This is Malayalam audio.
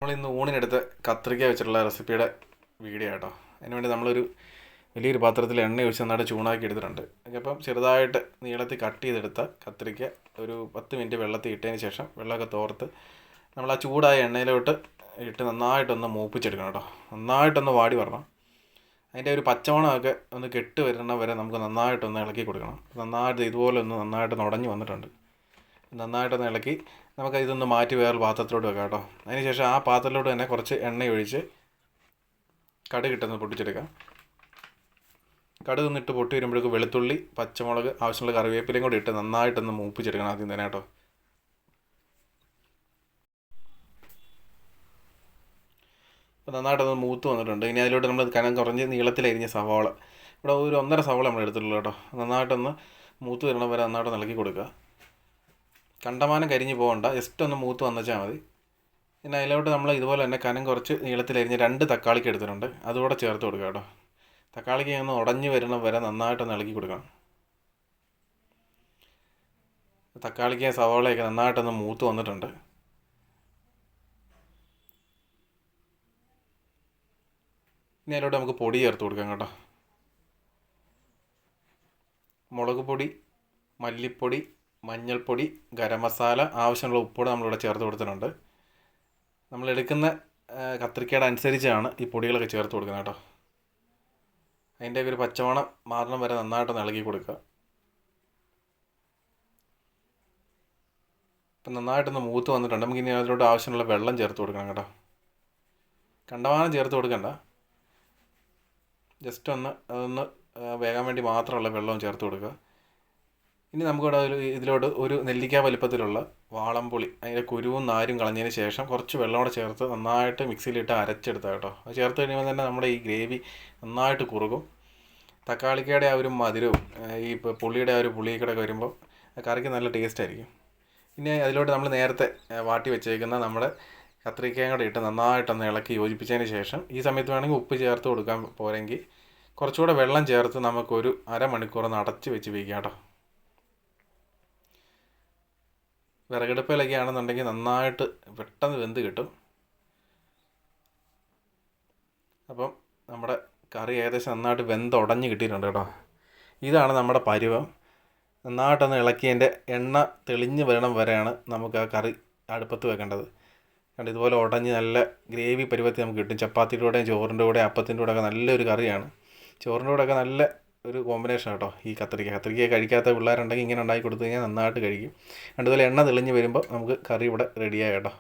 നമ്മളിന്ന് ഊണിനെടുത്ത് കത്രിക്ക വെച്ചിട്ടുള്ള റെസിപ്പിയുടെ വീഡിയോ കേട്ടോ. അതിനുവേണ്ടി നമ്മളൊരു വലിയൊരു പാത്രത്തിൽ എണ്ണ ഒഴിച്ച് നന്നായിട്ട് ചൂടാക്കി എടുത്തിട്ടുണ്ട്. അപ്പം ചെറുതായിട്ട് നീളത്തിൽ കട്ട് ചെയ്തെടുത്ത കത്രിക്ക ഒരു 10 മിനിറ്റ് വെള്ളത്തിൽ ഇട്ടതിന് ശേഷം വെള്ളമൊക്കെ തോർത്ത് നമ്മൾ ആ ചൂടായ എണ്ണയിലോട്ട് ഇട്ട് നന്നായിട്ടൊന്ന് മൂപ്പിച്ചെടുക്കണം കേട്ടോ. നന്നായിട്ടൊന്ന് വാടി വരണം. അതിൻ്റെ ഒരു പച്ചമണമൊക്കെ ഒന്ന് കെട്ട് വരുന്ന വരെ നമുക്ക് നന്നായിട്ടൊന്ന് ഇളക്കി കൊടുക്കണം. നന്നായിട്ട് ഇതുപോലെ ഒന്ന് നന്നായിട്ട് ഉടഞ്ഞു വന്നിട്ടുണ്ട്. നന്നായിട്ടൊന്ന് ഇളക്കി നമുക്ക് ഇതൊന്ന് മാറ്റി വേറെ പാത്രത്തിലോട്ട് വെക്കാം കേട്ടോ. അതിന് ശേഷം ആ പാത്രത്തിലോട്ട് തന്നെ കുറച്ച് എണ്ണ ഒഴിച്ച് കടുകിട്ടൊന്ന് പൊട്ടിച്ചെടുക്കാം. കടുക് നിന്നിട്ട് പൊട്ടി വരുമ്പോഴേക്ക് വെളുത്തുള്ളി, പച്ചമുളക്, ആവശ്യമുള്ള കറിവേപ്പിലയും കൂടി ഇട്ട് നന്നായിട്ടൊന്ന് മൂപ്പിച്ചെടുക്കണം ആദ്യം തന്നെ കേട്ടോ. അപ്പോൾ നന്നായിട്ടൊന്ന് മൂത്ത് വന്നിട്ടുണ്ട്. ഇനി അതിലോട്ട് നമ്മൾ കനം കുറഞ്ഞ് നീളത്തിലരിഞ്ഞ സവാള, ഇവിടെ ഒരു 1.5 സവാള നമ്മൾ എടുത്തിട്ടുള്ളൂ കേട്ടോ. നന്നായിട്ടൊന്ന് മൂത്ത് വരണം വരെ നന്നായിട്ട് ഇളക്കി കൊടുക്കുക. കണ്ടമാനം കരിഞ്ഞ് പോകണ്ട, ജസ്റ്റ് ഒന്ന് മൂത്ത് വന്നച്ചാൽ മതി. പിന്നെ അതിലോട്ട് നമ്മൾ ഇതുപോലെ തന്നെ കനം കുറച്ച് നീളത്തിലരിഞ്ഞ് 2 തക്കാളിക്ക് എടുത്തിട്ടുണ്ട്, അതുകൂടെ ചേർത്ത് കൊടുക്കുക കേട്ടോ. തക്കാളിക്ക് ഒന്ന് ഉടഞ്ഞ് വരണം വരെ നന്നായിട്ടൊന്ന് ഇളക്കി കൊടുക്കണം. തക്കാളിക്ക് സവാളയൊക്കെ നന്നായിട്ടൊന്ന് മൂത്ത് വന്നിട്ടുണ്ട്. ഇനി അതിലോട്ട് നമുക്ക് പൊടി ചേർത്ത് കൊടുക്കാം കേട്ടോ. മുളക് പൊടി, മല്ലിപ്പൊടി, മഞ്ഞൾപ്പൊടി, ഗരം മസാല, ആവശ്യമുള്ള ഉപ്പോടെ നമ്മളിവിടെ ചേർത്ത് കൊടുത്തിട്ടുണ്ട്. നമ്മളെടുക്കുന്ന കത്രിക്കയുടെ അനുസരിച്ചാണ് ഈ പൊടികളൊക്കെ ചേർത്ത് കൊടുക്കുന്നത് കേട്ടോ. അതിൻ്റെ ഒരു പച്ചമണം മാറണം വരെ നന്നായിട്ടൊന്ന് ഇളക്കി കൊടുക്കുക. ഇപ്പം നന്നായിട്ടൊന്ന് മൂത്ത് വന്നിട്ടുണ്ട്. നമുക്ക് ഇനി അതിലോട്ട് ആവശ്യമുള്ള വെള്ളം ചേർത്ത് കൊടുക്കണം കേട്ടോ. കണ്ടമാനം ചേർത്ത് കൊടുക്കണ്ട, ജസ്റ്റ് അതൊന്ന് വേകാൻ വേണ്ടി മാത്രമുള്ള വെള്ളവും ചേർത്ത് കൊടുക്കുക. ഇനി നമുക്കിവിടെ ഇതിലോട്ട് ഒരു നെല്ലിക്ക വലിപ്പത്തിലുള്ള വാളംപുളി, അതിൻ്റെ കുരുവും നാരും കളഞ്ഞതിന് ശേഷം കുറച്ച് വെള്ളം കൂടെ ചേർത്ത് നന്നായിട്ട് മിക്സിയിലിട്ട് അരച്ചെടുത്താൽ കേട്ടോ. അത് ചേർത്ത് കഴിയുമ്പോൾ തന്നെ നമ്മുടെ ഈ ഗ്രേവി നന്നായിട്ട് കുറുകും. തക്കാളിക്കയുടെ ആ ഒരു മധുരവും ഈ പുളിയുടെ ആ ഒരു പുളിയൊക്കെ വരുമ്പോൾ കറിക്ക് നല്ല ടേസ്റ്റ് ആയിരിക്കും. പിന്നെ അതിലോട്ട് നമ്മൾ നേരത്തെ വാട്ടി വെച്ചേക്കുന്ന നമ്മുടെ കത്രിക്കയും കൂടെ ഇട്ട് നന്നായിട്ടൊന്ന് ഇളക്കി യോജിപ്പിച്ചതിന് ശേഷം ഈ സമയത്ത് വേണമെങ്കിൽ ഉപ്പ് ചേർത്ത് കൊടുക്കാൻ പോരെങ്കിൽ കുറച്ചുകൂടെ വെള്ളം ചേർത്ത് നമുക്കൊരു അരമണിക്കൂറൊന്ന് അടച്ച് വെച്ച് വയ്ക്കാം കേട്ടോ. വിറകടുപ്പിലൊക്കെ ആണെന്നുണ്ടെങ്കിൽ നന്നായിട്ട് പെട്ടെന്ന് വെന്ത് കിട്ടും. അപ്പം നമ്മുടെ കറി ഏകദേശം നന്നായിട്ട് വെന്തുടഞ്ഞ് കിട്ടിയിട്ടുണ്ട് കേട്ടോ. ഇതാണ് നമ്മുടെ പരുവം. നന്നായിട്ടൊന്ന് ഇളക്കിയതിൻ്റെ എണ്ണ തെളിഞ്ഞ് വരണം വരെയാണ് നമുക്ക് ആ കറി അടുപ്പത്ത് വെക്കേണ്ടത്. കണ്ട് ഇതുപോലെ ഉടഞ്ഞ് നല്ല ഗ്രേവി പരുവത്തിൽ നമുക്ക് കിട്ടും. ചപ്പാത്തിയുടെ കൂടെയും ചോറിൻ്റെ കൂടെ അപ്പത്തിൻ്റെ കൂടെയൊക്കെ നല്ലൊരു കറിയാണ്. ചോറിൻ്റെ കൂടെയൊക്കെ നല്ല ഒരു കോമ്പിനേഷൻ കേട്ടോ ഈ കത്രിക്ക കഴിക്കാത്ത പിള്ളേരുണ്ടെങ്കിൽ ഇങ്ങനെ ഉണ്ടാക്കി കൊടുത്തു കഴിഞ്ഞാൽ നന്നായിട്ട് കഴിക്കും. അതുപോലെ എണ്ണ തെളിഞ്ഞ് വരുമ്പോൾ നമുക്ക് കറി ഇവിടെ റെഡിയായി കേട്ടോ.